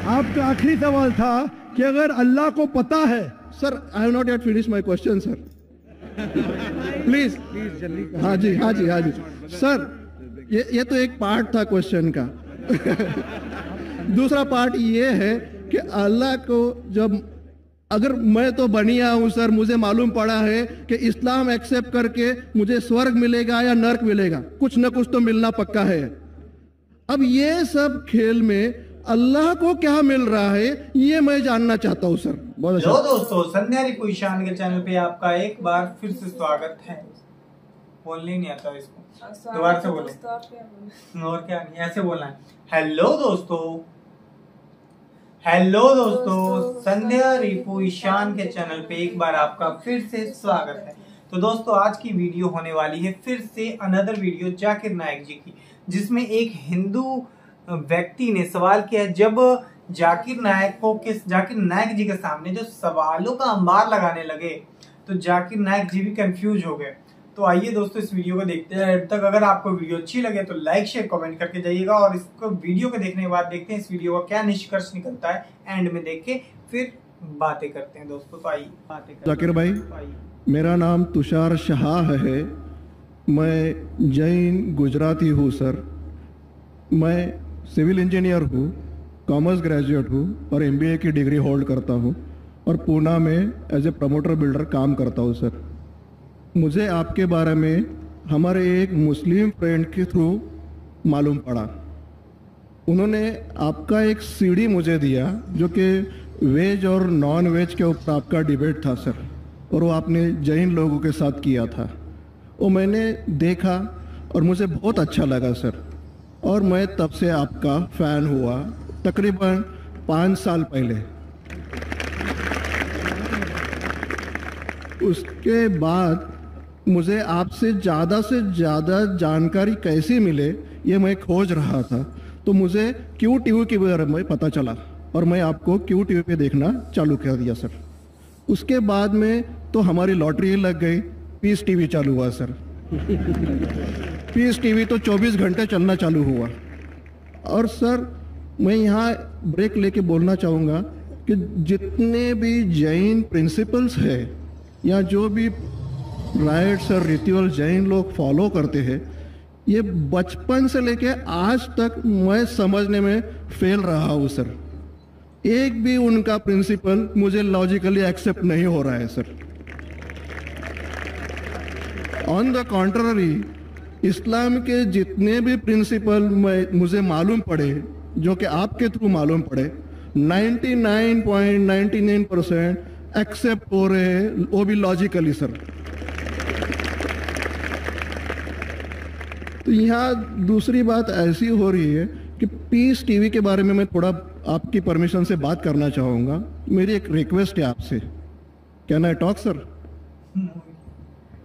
आपका आखिरी सवाल था कि अगर अल्लाह को पता है। Sir I have not yet finish my question sir, please जल्दी। हाँ जी हाँ जी हाँ जी सर, ये तो एक पार्ट था क्वेश्चन का। दूसरा पार्ट ये है कि अल्लाह को जब, अगर मैं तो बनिया हूं सर, मुझे मालूम पड़ा है कि इस्लाम एक्सेप्ट करके मुझे स्वर्ग मिलेगा या नर्क मिलेगा, कुछ न कुछ तो मिलना पक्का है। अब ये सब खेल में अल्लाह को क्या मिल रहा है ये मैं जानना चाहता हूँ सर। बहुत अच्छा। हेलो दोस्तों, संध्या रिपु ईशान के चैनल पे आपका एक बार फिर से स्वागत है। बोलने नहीं आता इसको, दोबारा से बोलो। और क्या नहीं, ऐसे बोलना है। हेलो दोस्तों, संध्या रिपु ईशान के चैनल पे एक बार आपका फिर से स्वागत है। तो दोस्तों, आज की वीडियो होने वाली है फिर से अनदर वीडियो जाकिर नायक जी की, जिसमें एक हिंदू व्यक्ति ने सवाल किया। जब जाकिर नायक जी के सामने जो सवालों का अंबार लगाने लगे तो जाकिर नायक जी भी कंफ्यूज हो गए। तो आइए दोस्तों, इस वीडियो को देखते हैं एंड तक। अगर आपको वीडियो अच्छी लगे तो लाइक शेयर कमेंट करके जाइएगा, और इसको वीडियो को देखने के बाद देखते हैं इस वीडियो का क्या निष्कर्ष निकलता है। एंड में देख के फिर बातें करते हैं दोस्तों। तो आइए बातें करते हैं। जाकिर भाई, मेरा नाम तुषार शाह है, मैं जैन गुजराती हूँ सर। मैं सिविल इंजीनियर हूँ, कॉमर्स ग्रेजुएट हूँ और MBA की डिग्री होल्ड करता हूँ, और पूना में एज ए प्रमोटर बिल्डर काम करता हूँ सर। मुझे आपके बारे में हमारे एक मुस्लिम फ्रेंड के थ्रू मालूम पड़ा। उन्होंने आपका एक CD मुझे दिया जो कि वेज और नॉन वेज के ऊपर आपका डिबेट था सर, और वो आपने जैन लोगों के साथ किया था। वो मैंने देखा और मुझे बहुत अच्छा लगा सर, और मैं तब से आपका फ़ैन हुआ तकरीबन 5 साल पहले। उसके बाद मुझे आपसे ज़्यादा जानकारी कैसे मिले ये मैं खोज रहा था, तो मुझे QTV के बारे में पता चला और मैं आपको QTV पे देखना चालू कर दिया सर। उसके बाद में तो हमारी लॉटरी लग गई, पीस TV चालू हुआ सर। पीस TV तो 24 घंटे चलना चालू हुआ। और सर, मैं यहाँ ब्रेक लेके बोलना चाहूँगा कि जितने भी जैन प्रिंसिपल्स हैं या जो भी राइट्स और रिचुअल जैन लोग फॉलो करते हैं, ये बचपन से लेके आज तक मैं समझने में फेल रहा हूँ सर। एक भी उनका प्रिंसिपल मुझे लॉजिकली एक्सेप्ट नहीं हो रहा है सर। ऑन द कॉन्ट्ररी, इस्लाम के जितने भी प्रिंसिपल मुझे मालूम पड़े, जो कि आपके थ्रू मालूम पड़े, 99.99% एक्सेप्ट हो रहे हैं, वो भी लॉजिकली सर। तो यहाँ दूसरी बात ऐसी हो रही है कि पीस TV के बारे में मैं थोड़ा आपकी परमिशन से बात करना चाहूँगा। मेरी एक रिक्वेस्ट है आपसे, कैन आई टॉक सर?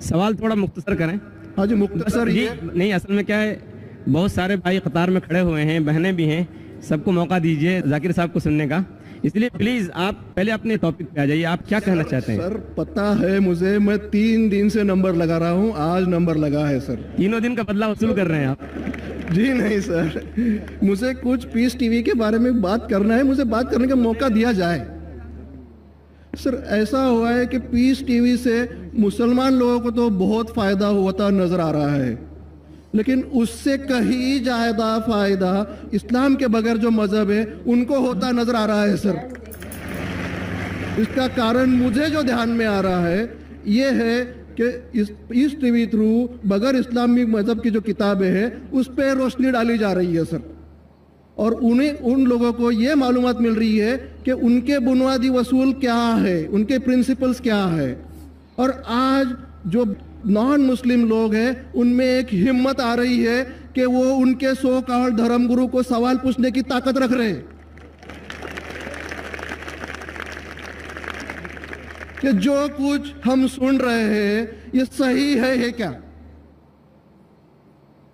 सवाल थोड़ा मुख्तसर करें। हाँ जी, मुख्तसर जी। ये नहीं, असल में क्या है, बहुत सारे भाई कतार में खड़े हुए हैं, बहनें भी हैं, सबको मौका दीजिए जाकिर साहब को सुनने का। इसलिए प्लीज आप पहले अपने टॉपिक पे आ जाइए, आप क्या कहना चाहते हैं? सर पता है मुझे, मैं 3 दिन से नंबर लगा रहा हूँ, आज नंबर लगा है सर। 3 दिन का बदला वसूल कर रहे हैं आप? जी नहीं सर, मुझे कुछ पीस TV के बारे में बात करना है, मुझे बात करने का मौका दिया जाए सर। ऐसा हुआ है कि पीस TV से मुसलमान लोगों को तो बहुत फायदा होता नजर आ रहा है, लेकिन उससे कहीं ज्यादा फायदा इस्लाम के बगैर जो मजहब है उनको होता नजर आ रहा है सर। इसका कारण मुझे जो ध्यान में आ रहा है ये है कि इस TV थ्रू बगैर इस्लामी मजहब की जो किताबें हैं उस पर रोशनी डाली जा रही है सर, और उन लोगों को ये मालूमात मिल रही है कि उनके बुनियादी वसूल क्या है, उनके प्रिंसिपल्स क्या है। और आज जो नॉन मुस्लिम लोग हैं उनमें एक हिम्मत आ रही है कि वो उनके सो कॉल्ड धर्मगुरु को सवाल पूछने की ताकत रख रहे हैं कि जो कुछ हम सुन रहे हैं ये सही है क्या,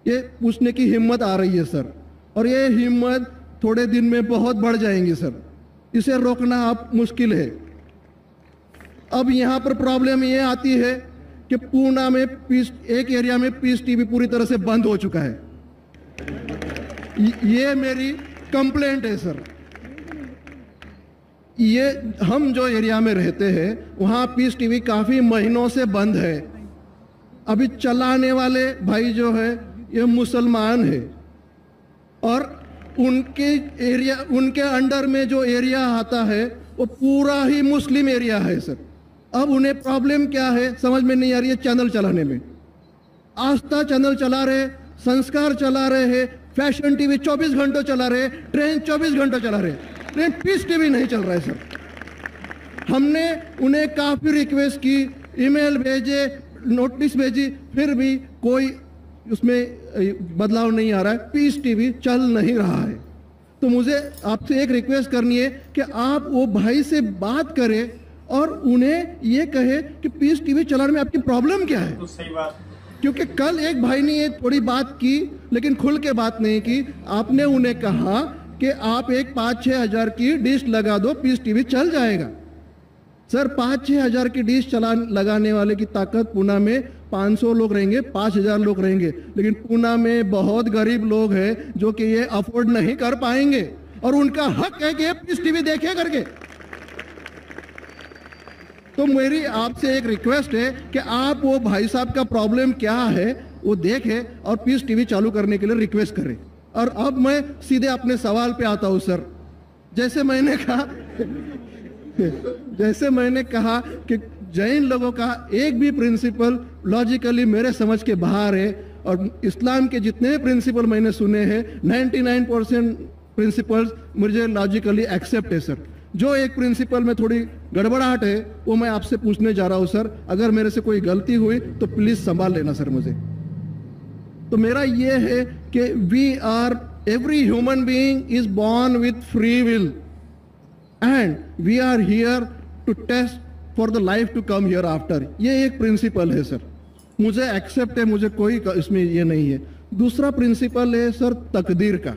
ये पूछने की हिम्मत आ रही है सर। और ये हिम्मत थोड़े दिन में बहुत बढ़ जाएंगी सर, इसे रोकना आप मुश्किल है। अब यहाँ पर प्रॉब्लम ये आती है कि पूना में एक एरिया में पीस TV पूरी तरह से बंद हो चुका है। ये मेरी कंप्लेंट है सर। ये हम जो एरिया में रहते हैं वहाँ पीस टीवी काफ़ी महीनों से बंद है। अभी चलाने वाले भाई जो है ये मुसलमान है और उनके अंडर में जो एरिया आता है वो पूरा ही मुस्लिम एरिया है सर। अब उन्हें प्रॉब्लम क्या है समझ में नहीं आ रही है। चैनल चलाने में आस्था चैनल चला रहे, संस्कार चला रहे हैं, फैशन टीवी 24 घंटों चला रहे, ट्रेन 24 घंटों चला रहे, लेकिन पीस टीवी नहीं चल रहा है सर। हमने उन्हें काफ़ी रिक्वेस्ट की, ईमेल भेजे, नोटिस भेजी, फिर भी कोई उसमें बदलाव नहीं आ रहा है। पीस टीवी चल नहीं रहा है। तो मुझे आपसे एक रिक्वेस्ट करनी है कि आप वो भाई से बात करें और उन्हें ये कहे कि पीस टीवी चलाने में आपकी प्रॉब्लम क्या है। तो सही बात, क्योंकि कल एक भाई ने ये थोड़ी बात की लेकिन खुल के बात नहीं की। आपने उन्हें कहा कि आप एक 5-6 हज़ार की डिश लगा दो, पीस टीवी चल जाएगा। सर 5-6 हज़ार की डिश लगाने वाले की ताकत पूना में 500 लोग रहेंगे, 5,000 लोग रहेंगे, लेकिन पूना में बहुत गरीब लोग हैं जो कि ये अफोर्ड नहीं कर पाएंगे और उनका हक है कि ये पीस टीवी देखे करके। तो मेरी आपसे एक रिक्वेस्ट है कि आप वो भाई साहब का प्रॉब्लम क्या है वो देखें और पीस टीवी चालू करने के लिए रिक्वेस्ट करें। और अब मैं सीधे अपने सवाल पे आता हूँ सर। जैसे मैंने कहा कि जैन लोगों का एक भी प्रिंसिपल लॉजिकली मेरे समझ के बाहर है और इस्लाम के जितने भी प्रिंसिपल मैंने सुने हैं 99% प्रिंसिपल्स मुझे लॉजिकली एक्सेप्ट है सर। जो एक प्रिंसिपल में थोड़ी गड़बड़ाहट है वो मैं आपसे पूछने जा रहा हूं सर। अगर मेरे से कोई गलती हुई तो प्लीज संभाल लेना सर मुझे। तो मेरा ये है कि every human being is born with free will and we are here to test for the life to come hereafter. ये एक प्रिंसिपल है सर, मुझे एक्सेप्ट है, मुझे कोई इसमें ये नहीं है। दूसरा प्रिंसिपल है सर तकदीर का,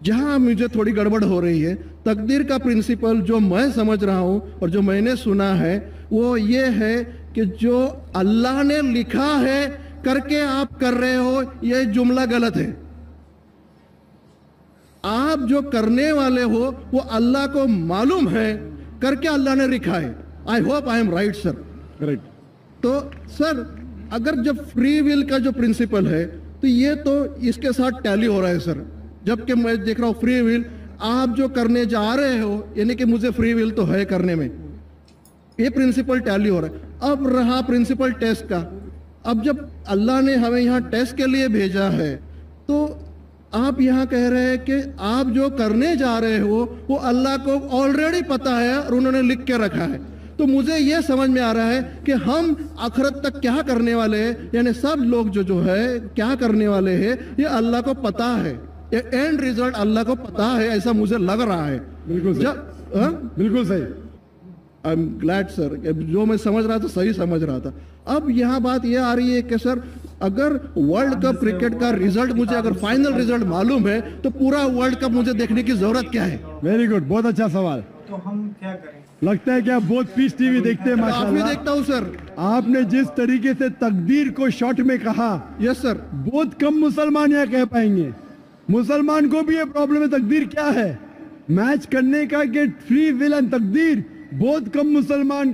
जहां मुझे थोड़ी गड़बड़ हो रही है। तकदीर का प्रिंसिपल जो मैं समझ रहा हूं और जो मैंने सुना है वो ये है कि जो अल्लाह ने लिखा है करके आप कर रहे हो, ये जुमला गलत है। आप जो करने वाले हो वो अल्लाह को मालूम है करके अल्लाह ने लिखा है। I hope I am right sir. Correct. तो सर अगर जब फ्री विल का जो प्रिंसिपल है तो ये तो इसके साथ टैली हो रहा है सर। जबकि मैं देख रहा हूं फ्री विल आप जो करने जा रहे हो, यानी कि मुझे फ्री विल तो है करने में, ये प्रिंसिपल टैली हो रहा है। अब रहा प्रिंसिपल टेस्ट का। अब जब अल्लाह ने हमें यहाँ टेस्ट के लिए भेजा है तो आप यहाँ कह रहे हैं कि आप जो करने जा रहे हो वो अल्लाह को ऑलरेडी पता है और उन्होंने लिख के रखा है। तो मुझे ये समझ में आ रहा है कि हम आखिरत तक क्या करने वाले हैं, यानी सब लोग जो है क्या करने वाले हैं ये अल्लाह को पता है। ये एंड रिजल्ट अल्लाह को पता है, ऐसा मुझे लग रहा है। बिल्कुल बिल्कुल सही। आई एम ग्लैड सर, जो मैं समझ रहा था सही समझ रहा था। अब यहाँ बात यह आ रही है कि सर अगर वर्ल्ड कप क्रिकेट का रिजल्ट मुझे अगर फाइनल रिजल्ट मालूम है तो पूरा वर्ल्ड कप मुझे देखने की जरूरत क्या है? वेरी गुड, बहुत अच्छा सवाल। तो हम क्या करें? लगता है कि आप बहुत पीस टीवी देखते हैं माशाल्लाह। काफी देखता हूँ सर। आपने जिस तरीके से तकदीर को शॉर्ट में कहा, यस सर, बहुत कम मुसलमान यहाँ कह पाएंगे। मुसलमान को भी ये प्रॉब्लम है तकदीर क्या है, मैच करने का कि फ्री विल एंड तकदीर बहुत कम मुसलमान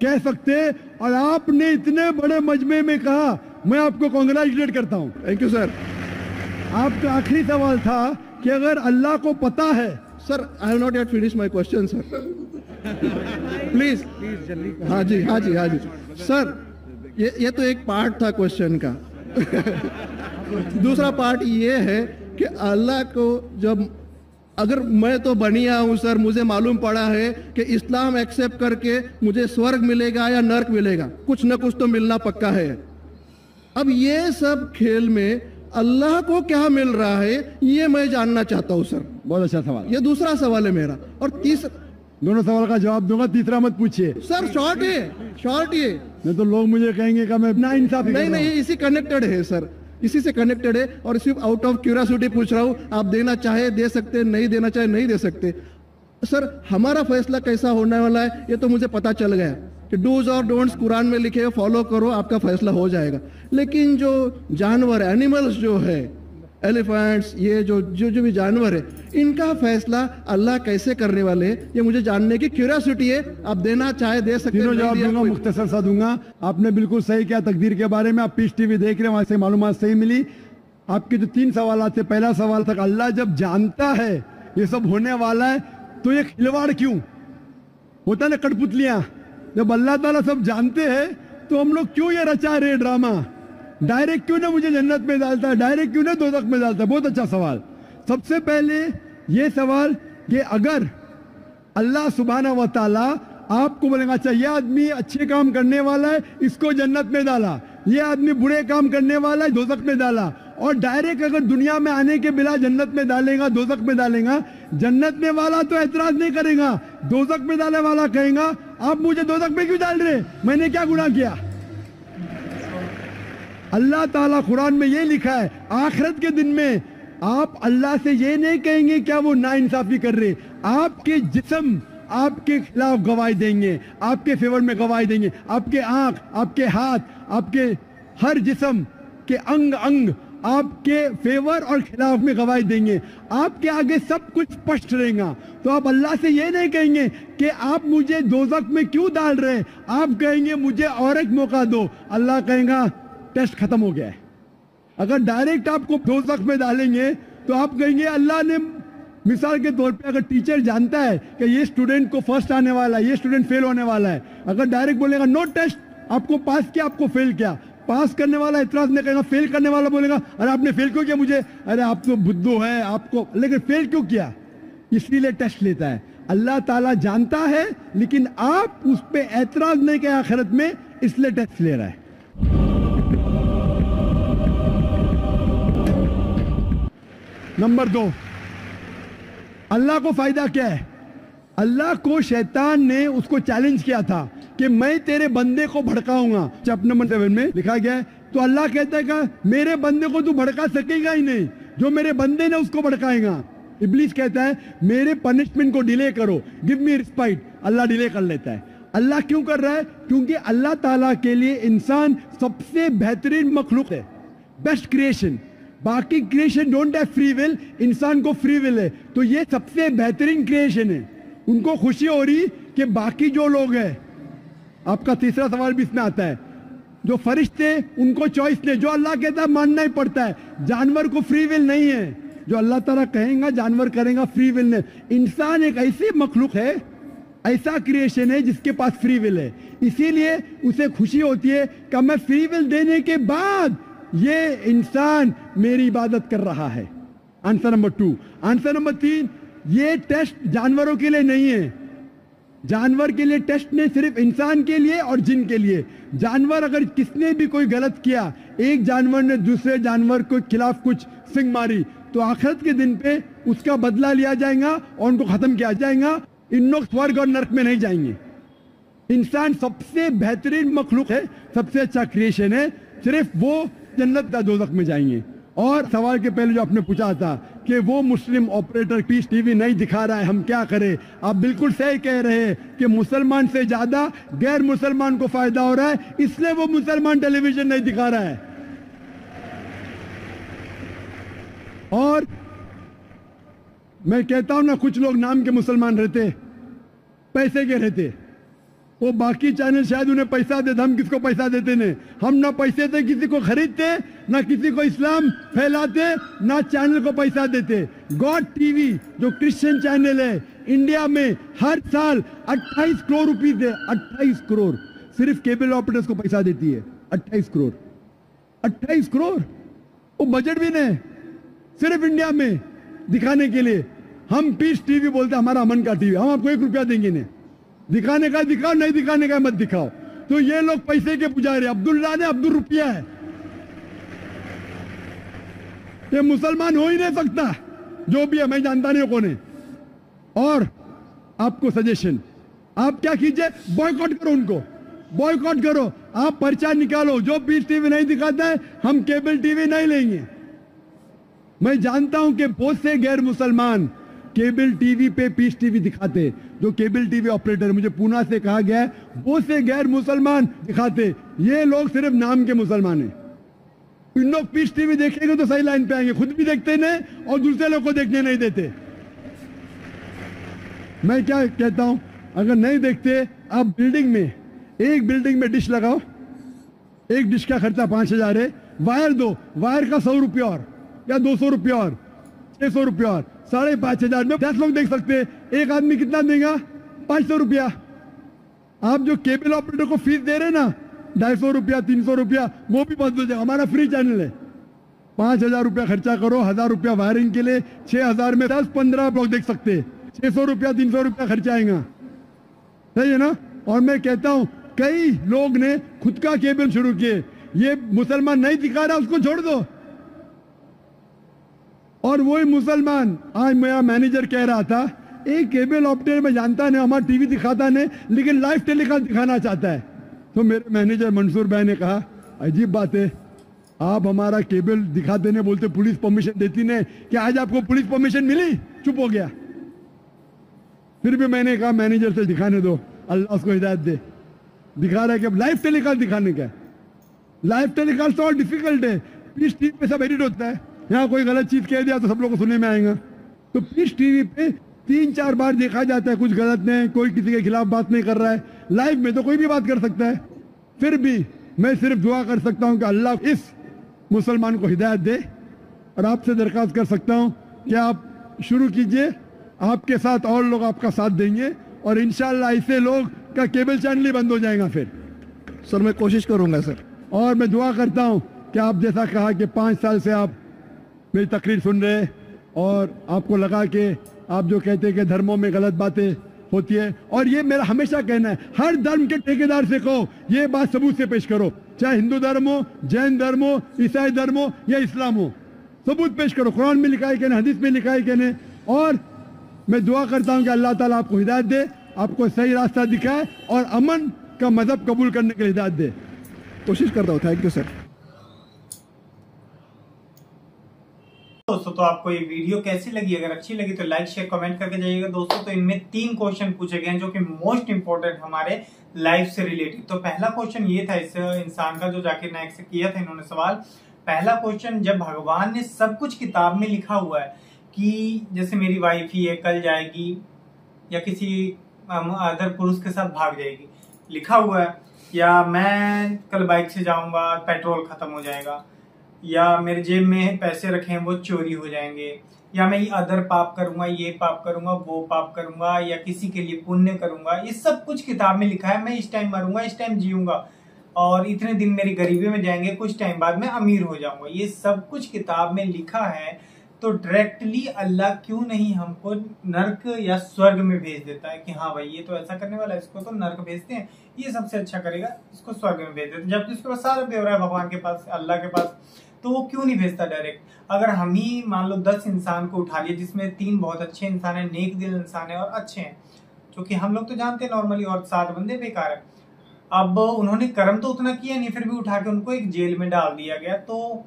कह सकते हैं। और आपने इतने बड़े मजमे में कहा, मैं आपको कांग्रेचुलेट करता हूँ। Thank you sir. आपका आखिरी सवाल था कि अगर अल्लाह को पता है। Sir I have not yet finish my question sir, please जल्दी। हाँ जी हाँ जी हाँ जी सर, ये तो एक पार्ट था क्वेश्चन का। दूसरा पार्ट ये है कि अल्लाह को जब अगर मैं तो बनिया हूं सर, मुझे मालूम पड़ा है कि इस्लाम एक्सेप्ट करके मुझे स्वर्ग मिलेगा या नर्क मिलेगा, कुछ न कुछ तो मिलना पक्का है। अब ये सब खेल में अल्लाह को क्या मिल रहा है ये मैं जानना चाहता हूं सर। बहुत अच्छा सवाल। ये दूसरा सवाल है मेरा। और तीसरा, दोनों सवाल का जवाब दूंगा, तीसरा मत पूछिए सर। शॉर्ट है, शॉर्ट ये नहीं तो लोग मुझे कहेंगे कि मैं ना इंसाफी। नहीं, इसी कनेक्टेड है सर, इसी से कनेक्टेड है। और सिर्फ आउट ऑफ क्यूरियोसिटी पूछ रहा हूं, आप देना चाहे दे सकते, नहीं देना चाहे नहीं दे सकते। सर हमारा फैसला कैसा होने वाला है ये तो मुझे पता चल गया कि डूज और डोंट्स कुरान में लिखे, फॉलो करो, आपका फैसला हो जाएगा। लेकिन जो जानवर एनिमल्स जो है एलिफेंट्स, ये जो जो जो भी जानवर है, इनका फैसला अल्लाह कैसे करने वाले हैं, ये मुझे जानने की क्यूरियोसिटी है। आप देना चाहे दे सकते तीनों हैं, जवाब नहीं दिया दूंगा, कोई- मुख्तसर सा दूंगा। आपने बिल्कुल सही किया तकदीर के बारे में। आप पीस टीवी देख रहे हैं, वहां से मालूमात सही मिली। आपके जो 3 सवाल थे, पहला सवाल था अल्लाह जब जानता है ये सब होने वाला है तो ये खिलवाड़ क्यों होता है ना, कठपुतलियां। जब अल्लाह ताला सब जानते हैं तो हम लोग क्यों ये रचा रहे ड्रामा? डायरेक्ट क्यों ना मुझे जन्नत में डालता है, डायरेक्ट क्यों ना दोज़ख में डालता है? बहुत अच्छा सवाल। सबसे पहले ये सवाल कि अगर अल्लाह सुब्हाना व तआला आपको बोलेगा अच्छा ये आदमी अच्छे काम करने वाला है, इसको जन्नत में डाला, ये आदमी बुरे काम करने वाला है, दोज़ख में डाला, और डायरेक्ट अगर दुनिया में आने के बिना जन्नत में डालेगा, दोज़ख में डालेगा, जन्नत में वाला तो एतराज नहीं करेगा, दोज़ख में डालने वाला कहेगा आप मुझे दोज़ख में क्यों डाल रहे, मैंने क्या गुनाह किया? अल्लाह ताला कुरान में ये लिखा है आखिरत के दिन में आप अल्लाह से ये नहीं कहेंगे क्या वो नाइंसाफी कर रहे, आपके जिस्म आपके खिलाफ गवाही देंगे, आपके फेवर में गवाही देंगे, आपके आंख, आपके हाथ, आपके हर जिस्म के अंग अंग आपके फेवर और खिलाफ में गवाही देंगे, आपके आगे सब कुछ स्पष्ट रहेगा। तो आप अल्लाह से ये नहीं कहेंगे कि आप मुझे दोज़ख में क्यों डाल रहे हैं, आप कहेंगे मुझे और एक मौका दो। अल्लाह कहेगा टेस्ट खत्म हो गया है। अगर डायरेक्ट आपको दोज़ख में डालेंगे तो आप कहेंगे अल्लाह ने, मिसाल के तौर पे अगर टीचर जानता है कि ये स्टूडेंट को फर्स्ट आने वाला है, ये स्टूडेंट फेल होने वाला है, अगर डायरेक्ट बोलेगा नो टेस्ट, आपको पास किया, आपको फेल किया, पास करने वाला इतराज नहीं करेगा, फेल करने वाला बोलेगा अरे आपने फेल क्यों किया मुझे, अरे आप तो बुद्धू है आपको, लेकिन फेल क्यों किया, इसलिए टेस्ट लेता है। अल्लाह ताला जानता है लेकिन आप उस पर एतराज नहीं किया आखिरत में, इसलिए टेस्ट ले रहा है। नंबर 2, अल्लाह को फायदा क्या है? अल्लाह को शैतान ने उसको चैलेंज किया था कि मैं तेरे बंदे को भड़काऊंगा। चैप्टर नंबर 7 में लिखा गया है। तो अल्लाह कहता है कि मेरे बंदे को तू भड़का सकेगा ही नहीं, जो मेरे बंदे ने उसको भड़काएगा। इब्लीस कहता है मेरे पनिशमेंट को डिले करो, गिव मी रिस्पाइट, अल्लाह डिले कर लेता है। अल्लाह क्यों कर रहा है? क्योंकि अल्लाह ताला के लिए इंसान सबसे बेहतरीन मखलूक है, बेस्ट क्रिएशन। बाकी creation don't have free will, इंसान को फ्री विल है, तो ये सबसे बेहतरीन क्रिएशन है। उनको खुशी हो रही कि बाकी जो लोग हैं, आपका तीसरा सवाल भी इसमें आता है, जो फरिश्ते उनको चॉइस नहीं, जो अल्लाह कहता है मानना ही पड़ता है। जानवर को फ्री विल नहीं है, जो अल्लाह ताला कहेगा जानवर करेगा, फ्री विल नहीं। इंसान एक ऐसी मखलूक है, ऐसा क्रिएशन है जिसके पास फ्री विल है, इसीलिए उसे खुशी होती है कि मैं फ्री विल देने के बाद ये इंसान मेरी इबादत कर रहा है। Answer number 2। आंसर नंबर 3, ये टेस्ट जानवरों के लिए नहीं है। जानवर के लिए टेस्ट नहीं, सिर्फ इंसान के लिए और जिन के लिए। जानवर अगर किसने भी कोई गलत किया, एक जानवर ने दूसरे जानवर के खिलाफ कुछ सिंग मारी, तो आखिरत के दिन पे उसका बदला लिया जाएगा और उनको खत्म किया जाएगा। इन लोग स्वर्ग और नरक में नहीं जाएंगे। इंसान सबसे बेहतरीन मखलूक है, सबसे अच्छा क्रिएशन है, सिर्फ वो जन्नत या दोज़ख में जाएंगे। और सवाल के पहले जो आपने पूछा था कि वो मुस्लिम ऑपरेटर पीस टीवी नहीं दिखा रहा है, हम क्या करें? आप बिल्कुल सही कह रहे हैं कि मुसलमान से ज्यादा गैर मुसलमान को फायदा हो रहा है, इसलिए वो मुसलमान टेलीविजन नहीं दिखा रहा है। और मैं कहता हूं ना, कुछ लोग नाम के मुसलमान रहते, पैसे के रहते, वो बाकी चैनल शायद उन्हें पैसा देते, हम किसको पैसा देते नहीं। हम ना पैसे से किसी को खरीदते, ना किसी को इस्लाम फैलाते, ना चैनल को पैसा देते। गॉड टीवी जो क्रिश्चियन चैनल है, इंडिया में हर साल 28 करोड़ रुपीस है, 28 करोड़ सिर्फ केबल ऑपरेटर्स को पैसा देती है। 28 करोड़, 28 करोड़, वो बजट भी नहीं, सिर्फ इंडिया में दिखाने के लिए। हम पीस टीवी बोलते हमारा अमन का टीवी, हम आपको 1 रुपया देंगे नहीं, दिखाने का दिखाओ, नहीं दिखाने का मत दिखाओ। तो ये लोग पैसे के पुजारी, अब्दुल्ला ने अब्दुल रुपया है, ये मुसलमान हो ही नहीं सकता, जो भी है, मैं जानता नहीं कौन है। और आपको सजेशन, आप क्या कीजिए, बॉयकॉट करो उनको, बॉयकॉट करो, आप पर्चा निकालो, जो पीस टीवी नहीं दिखाता है हम केबल टीवी नहीं लेंगे। मैं जानता हूं कि बहुत से गैर मुसलमान केबल टीवी पे पीस टीवी दिखाते, जो केबल टीवी ऑपरेटर, मुझे पूना से कहा गया है बहुत से गैर मुसलमान दिखाते, ये लोग सिर्फ नाम के मुसलमान हैं, लोग पीस टीवी देखेंगे तो सही लाइन पे आएंगे, खुद भी देखते नहीं और दूसरे लोग को देखने नहीं देते। मैं क्या कहता हूं, अगर नहीं देखते आप बिल्डिंग में, एक बिल्डिंग में डिश लगाओ, एक डिश का खर्चा 5,000 है, वायर दो, वायर का 100 रुपया और या 200 रुपया और 600 रुपया और 5,500 में 10 लोग देख सकते हैं। एक आदमी कितना देगा? 500 रुपया। आप जो केबल ऑपरेटर को फीस दे रहे ना 250 रुपया 300 रुपया, वो भी बंद हो जाएगा। हमारा फ्री चैनल है, 5,000 रुपया खर्चा करो, 1,000 रुपया वायरिंग के लिए, 6,000 में 10-15 लोग देख सकते हैं, 600 रुपया 300 रुपया खर्चा आएगा, सही है ना। और मैं कहता हूं कई लोग ने खुद का केबल शुरू किए, ये मुसलमान नहीं दिखा रहा उसको छोड़ दो। और वही मुसलमान, आज मेरा मैनेजर कह रहा था, एक केबल ऑपरेटर में जानता नहीं, हमारा टीवी दिखाता नहीं, लेकिन लाइव टेलीकास्ट दिखाना चाहता है। तो मेरे मैनेजर मंसूर भाई ने कहा, अजीब बात है, आप हमारा केबल दिखा देने बोलते, पुलिस परमिशन देती नहीं, क्या आज आपको पुलिस परमिशन मिली? चुप हो गया। फिर भी मैंने कहा मैनेजर से दिखाने दो, अल्लाह उसको हिदायत दे। दिखा रहा है कि लाइव टेलीकास्ट दिखाने का। लाइव टेलीकास्ट तो और डिफिकल्ट है, पीस टीवी पे सब एडिट होता है, यहाँ कोई गलत चीज कह दिया तो सब लोग को सुनने में आएगा। तो पीस टीवी पे 3-4 बार देखा जाता है, कुछ गलत नहीं, कोई किसी के खिलाफ बात नहीं कर रहा है। लाइव में तो कोई भी बात कर सकता है। फिर भी मैं सिर्फ दुआ कर सकता हूं कि अल्लाह इस मुसलमान को हिदायत दे, और आपसे दरख्वास्त कर सकता हूं कि आप शुरू कीजिए, आपके साथ और लोग आपका साथ देंगे, और इंशाल्लाह ऐसे लोग का केबल चैनल ही बंद हो जाएगा फिर। सर मैं कोशिश करूंगा सर। और मैं दुआ करता हूं कि आप जैसा कहा कि 5 साल से आप मेरी तकरीर सुन रहे, और आपको लगा कि आप जो कहते हैं कि धर्मों में गलत बातें होती है, और ये मेरा हमेशा कहना है, हर धर्म के ठेकेदार से कहो ये बात सबूत से पेश करो, चाहे हिंदू धर्म हो, जैन धर्म हो, ईसाई धर्म हो या इस्लाम हो, सबूत पेश करो। कुरान में लिखा है कि नहीं, हदीस में लिखा है कि नहीं। और मैं दुआ करता हूं कि अल्लाह ताला आपको हिदायत दे, आपको सही रास्ता दिखाए, और अमन का मजहब कबूल करने के लिए हिदायत दे। कोशिश करता हूँ। Thank you sir. दोस्तों तो आपको ये वीडियो कैसी लगी? अगर अच्छी लगी तो लाइक शेयर कमेंट करके जाइएगा दोस्तों। तो इनमें 3 क्वेश्चन पूछे गए हैं जो कि मोस्ट इंपोर्टेंट हमारे लाइफ से रिलेटेड। तो पहला क्वेश्चन ये था इस इंसान का जो जाकिर नाइक से किया था इन्होंने सवाल। पहला क्वेश्चन, जब भगवान ने सब कुछ किताब में लिखा हुआ है कि जैसे मेरी वाइफ ही है कल जाएगी या किसी अदर पुरुष के साथ भाग जाएगी, लिखा हुआ है, या मैं कल बाइक से जाऊंगा पेट्रोल खत्म हो जाएगा, या मेरे जेब में पैसे रखे हैं वो चोरी हो जाएंगे, या मैं ये अदर पाप करूंगा, ये पाप करूंगा, वो पाप करूंगा, या किसी के लिए पुण्य करूंगा, ये सब कुछ किताब में लिखा है। मैं इस टाइम मरूंगा, इस टाइम जीऊंगा, और इतने दिन मेरी गरीबी में जाएंगे, कुछ टाइम बाद मैं अमीर हो जाऊंगा। ये सब कुछ किताब में लिखा है, तो डायरेक्टली अल्लाह क्यों नहीं हमको नर्क या स्वर्ग में भेज देता है कि हाँ भाई ये तो ऐसा करने वाला है, इसको तो नर्क भेजते हैं, ये सबसे अच्छा करेगा, इसको स्वर्ग में भेज देते हैं, जबकि उसके पास सारा ब्यौरा है भगवान के पास, अल्लाह के पास, तो वो क्यों नहीं भेजता डायरेक्ट? अगर हम ही मान लो 10 इंसान को उठा लिए, जिसमें 3 बहुत अच्छे इंसान है, नेक दिल इंसान है और अच्छे हैं, जो कि हम लोग तो जानते हैं नॉर्मली, और 7 बंदे बेकार है। अब उन्होंने कर्म तो उतना किया नहीं, फिर भी उठा के उनको एक जेल में डाल दिया गया, तो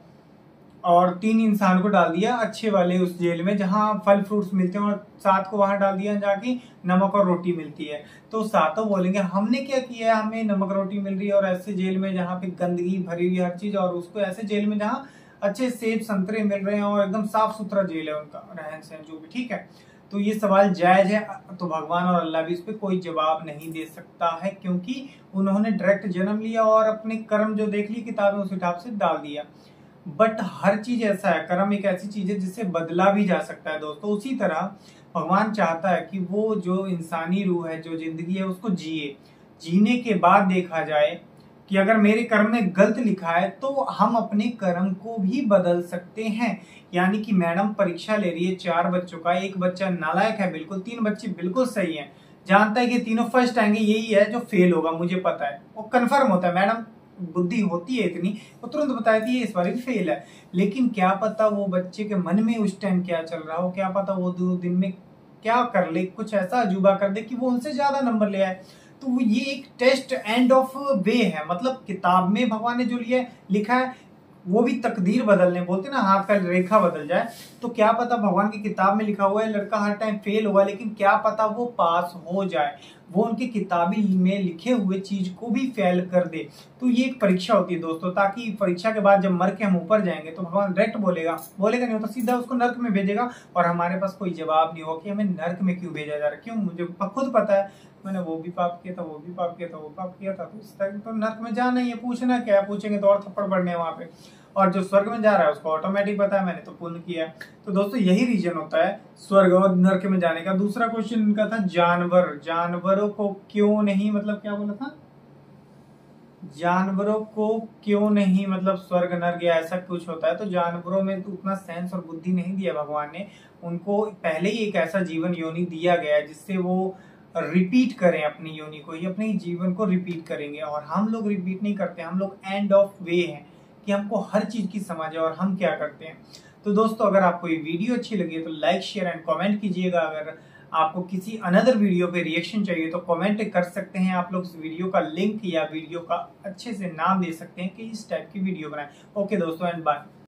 और 3 इंसान को डाल दिया अच्छे वाले उस जेल में जहां फल फ्रूट्स मिलते हैं, और 7 को वहां डाल दिया जाके नमक और रोटी मिलती है। तो 7 बोलेंगे हमने क्या किया है, हमें नमक रोटी मिल रही है, और ऐसे जेल में जहाँ पे गंदगी भरी हुई हर चीज, और उसको ऐसे जेल में जहाँ अच्छे सेब संतरे मिल रहे हैं और एकदम साफ सुथरा जेल है उनका रहन सहन जो भी, ठीक है। तो ये सवाल जायज है, तो भगवान और अल्लाह भी इस पे कोई जवाब नहीं दे सकता है, क्योंकि उन्होंने डायरेक्ट जन्म लिया और अपने कर्म जो देख ली किताब में उस हिसाब से डाल दिया। बट हर चीज ऐसा है, कर्म एक ऐसी चीज है जिससे बदला भी जा सकता है दोस्तों। उसी तरह भगवान चाहता है कि वो जो इंसानी रूह है, जो जिंदगी है, उसको जिए, जीने के बाद देखा जाए कि अगर मेरे कर्म में गलत लिखा है तो हम अपने कर्म को भी बदल सकते हैं। यानी कि मैडम परीक्षा ले रही है 4 बच्चों का, एक बच्चा नालायक है बिल्कुल, 3 बच्चे बिल्कुल सही हैं, जानता है कि तीनों फर्स्ट आएंगे, यही है जो फेल होगा, मुझे पता है, वो कंफर्म होता है, मैडम बुद्धि होती है इतनी, वो तुरंत बताती है इस बार भी फेल है। लेकिन क्या पता वो बच्चे के मन में उस टाइम क्या चल रहा हो, क्या पता वो 2 दिन में क्या कर ले, कुछ ऐसा अजूबा कर दे कि वो उनसे ज्यादा नंबर ले आए। तो ये एक टेस्ट एंड ऑफ वे है, मतलब किताब में भगवान ने जो लिया है लिखा है, वो भी तकदीर बदलने, बोलते ना हाथ का रेखा बदल जाए, तो क्या पता भगवान की किताब में लिखा हुआ है लड़का हर टाइम फेल होगा, लेकिन क्या पता वो पास हो जाए, वो उनकी किताबी में लिखे हुए चीज को भी फेल कर दे। तो ये एक परीक्षा होती है दोस्तों, ताकि परीक्षा के बाद जब मर के हम ऊपर जाएंगे तो भगवान डायरेक्ट बोलेगा नहीं, तो सीधा उसको नर्क में भेजेगा, और हमारे पास कोई जवाब नहीं होगा कि हमें नर्क में क्यों भेजा जा रहा है। क्यों? मुझे खुद पता है, मैंने वो भी पाप किया था, वो भी पाप किया था, वो पाप किया था, तो इस तरह तो नर्क में जाना ही है। पूछना क्या है, पूछेंगे तो और थप्पड़ पड़ने वहां पे। और जो स्वर्ग में जा रहा है उसको ऑटोमेटिक पता है, मैंने तो पुण्य किया है। तो दोस्तों यही रीजन होता है स्वर्ग और नर्क में जाने का। दूसरा क्वेश्चन इनका था जानवरों को क्यों नहीं, मतलब क्या बोला था, जानवरों को क्यों नहीं मतलब स्वर्ग नर्क या ऐसा कुछ होता है। तो जानवरों में तो उतना सेंस और बुद्धि नहीं दिया भगवान ने, उनको पहले ही एक ऐसा जीवन योनि दिया गया है जिससे वो रिपीट करें अपनी योनि को, ही अपने जीवन को रिपीट करेंगे। और हम लोग रिपीट नहीं करते, हम लोग एंड ऑफ वे हैं कि हमको हर चीज की समझ है और हम क्या करते हैं। तो दोस्तों अगर आपको ये वीडियो अच्छी लगी है तो लाइक शेयर एंड कमेंट कीजिएगा। अगर आपको किसी अनदर वीडियो पे रिएक्शन चाहिए तो कमेंट कर सकते हैं आप लोग। इस वीडियो का लिंक या वीडियो का अच्छे से नाम दे सकते हैं कि इस टाइप की वीडियो बनाएं। ओके दोस्तों, एंड बाय।